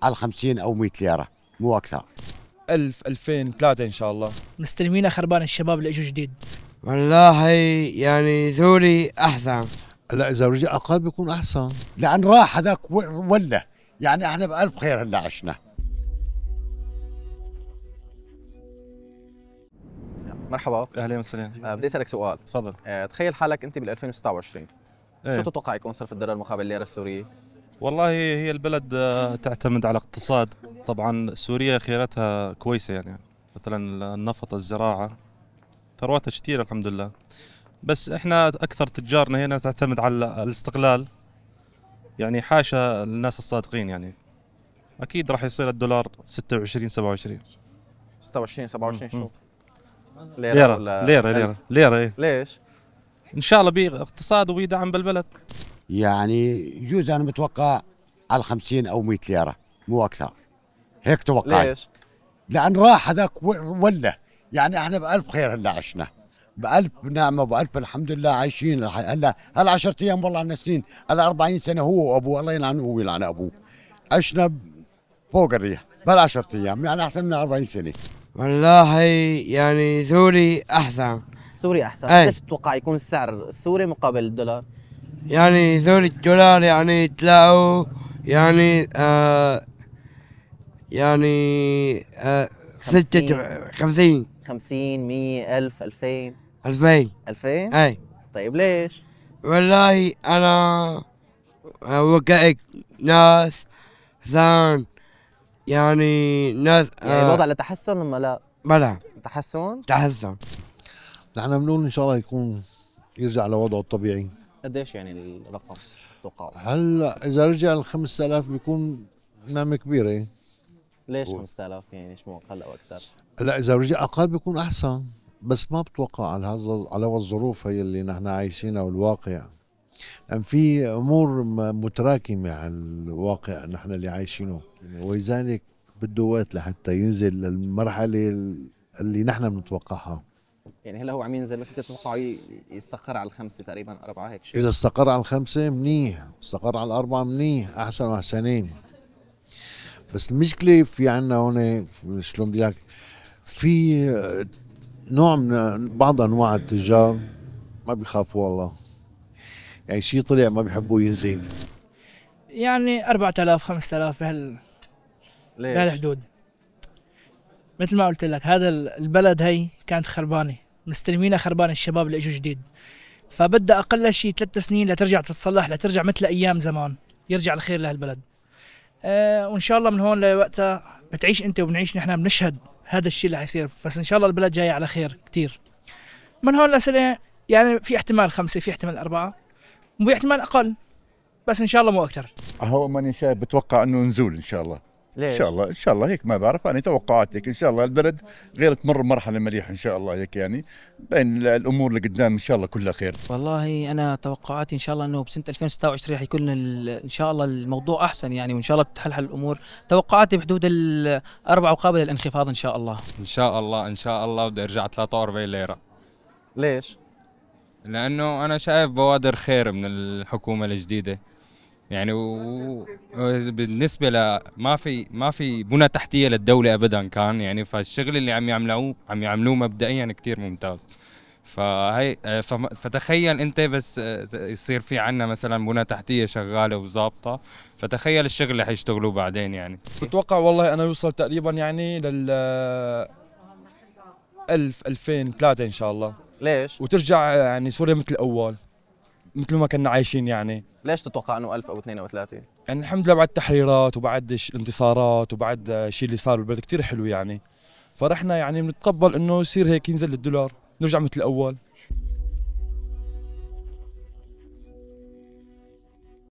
على 50 أو 100 ليرة مو أكثر. 1000 2000 3 إن شاء الله. مستلمين خربان الشباب اللي اجوا جديد. والله يعني سوري أحسن. لا إذا رجع أقل بيكون أحسن، لأن راح هذاك ولا يعني احنا بألف خير هلا عشنا. مرحبا. اهلا وسهلا. بدي اسالك سؤال. تفضل. تخيل حالك انت بال 2026 ايه؟ شو تتوقع يكون صرف الدولار مقابل الليره السوريه؟ والله هي البلد تعتمد على اقتصاد، طبعا سوريا خيراتها كويسه يعني، مثلا النفط، الزراعه، ثرواتها كثير الحمد لله، بس احنا اكثر تجارنا هنا تعتمد على الاستقلال، يعني حاشا الناس الصادقين يعني. اكيد راح يصير الدولار 26 27 26 27 شو؟ ليره ولا ليره ايه. ليش؟ ان شاء الله باقتصاد وبيدعم بالبلد. يعني يجوز أنا متوقع على 50 أو 100 ليرة مو أكثر، هيك توقعي. ليش؟ لأن راح هذاك ولا يعني احنا بألف خير هلا عشنا، بألف نعمة وبألف الحمد لله عايشين. هلا 10 أيام والله عنا سنين، هلا 40 سنة هو وأبوه الله يلعنه وهو يلعن أبوه، عشنا فوق الريح بال 10 أيام، يعني أحسن من 40 سنة. والله يعني سوري أحسن. سوري احسن. أي. ايش تتوقع يكون السعر السوري مقابل الدولار؟ يعني سوري الدولار يعني تلاقوا يعني يعني 56 50 100 1000 2000 2000 2000. اي. طيب ليش؟ والله انا وقعت ناس زان، يعني ناس يعني الوضع لتحسن ولا لا؟ بلا تحسن؟ تحسن. نحن بنقول إن شاء الله يكون يرجع لوضعه الطبيعي. قديش يعني الرقم تتوقعه؟ هلا إذا رجع ال 5000 بيكون نعمة كبيرة. ليش 5000 يعني مش مو اقل او اكثر؟ لا إذا رجع أقل بيكون أحسن، بس ما بتوقع على على الظروف هي اللي نحن عايشينها والواقع، لأن في أمور متراكمة على الواقع نحن اللي عايشينه، ولذلك بده وقت لحتى ينزل للمرحلة اللي نحن بنتوقعها. يعني هلا هو عم ينزل، بس انت تتوقعوا يستقر على الخمسه تقريبا 4 هيك شيء؟ إذا استقر على الخمسة منيح، استقر على الأربعة منيح، أحسن وأحسنين. بس المشكلة في عنا هون شلون بدي لك، في نوع من بعض أنواع التجار ما بيخافوا والله، يعني شيء طلع ما بيحبوا ينزل. يعني 4000 5000 بهالحدود. مثل ما قلت لك هذا البلد هي كانت خربانه، مستلمينها خربان الشباب اللي اجوا جديد، فبدها اقل شيء 3 سنين لترجع تتصلح، لترجع مثل ايام زمان، يرجع الخير لهالبلد. وان شاء الله من هون لوقتها بتعيش انت وبنعيش نحن، بنشهد هذا الشيء اللي حيصير، بس ان شاء الله البلد جاي على خير كثير. من هون لسنه يعني في احتمال 5، في احتمال 4، وفي احتمال اقل، بس ان شاء الله مو اكثر. هو ماني شايف، بتوقع انه نزول ان شاء الله. ليش؟ ان شاء الله ان شاء الله هيك، ما بعرف انا توقعات هيك، ان شاء الله البلد غير تمر مرحله مليحه ان شاء الله هيك، يعني بين الامور اللي قدام ان شاء الله كلها خير. والله انا توقعاتي ان شاء الله انه بسنه 2026 راح يكون ان شاء الله الموضوع احسن يعني، وان شاء الله بتحلحل الامور. توقعاتي بحدود الاربعه وقابل الانخفاض ان شاء الله. ان شاء الله ان شاء الله بدي ارجع 43 ليره. ليش؟ لانه انا شايف بوادر خير من الحكومه الجديده يعني، بالنسبه ما في بنى تحتيه للدوله ابدا كان يعني، فالشغل اللي عم يعملوه مبدئيا كثير ممتاز. فهي فتخيل انت بس يصير في عنا مثلا بنى تحتيه شغاله وظابطه، فتخيل الشغل اللي حيشتغلوه بعدين يعني. بتوقع والله انا يوصل تقريبا يعني لل 1000 2000 3 ان شاء الله. ليش؟ وترجع يعني سوريا مثل الاول، مثل ما كنا عايشين يعني. ليش تتوقع انه 1000 او 2 او 3؟ يعني الحمد لله بعد التحريرات وبعد الانتصارات وبعد الشيء اللي صار بالبلد كثير حلو يعني، فرحنا يعني بنتقبل انه يصير هيك، ينزل الدولار نرجع مثل الاول.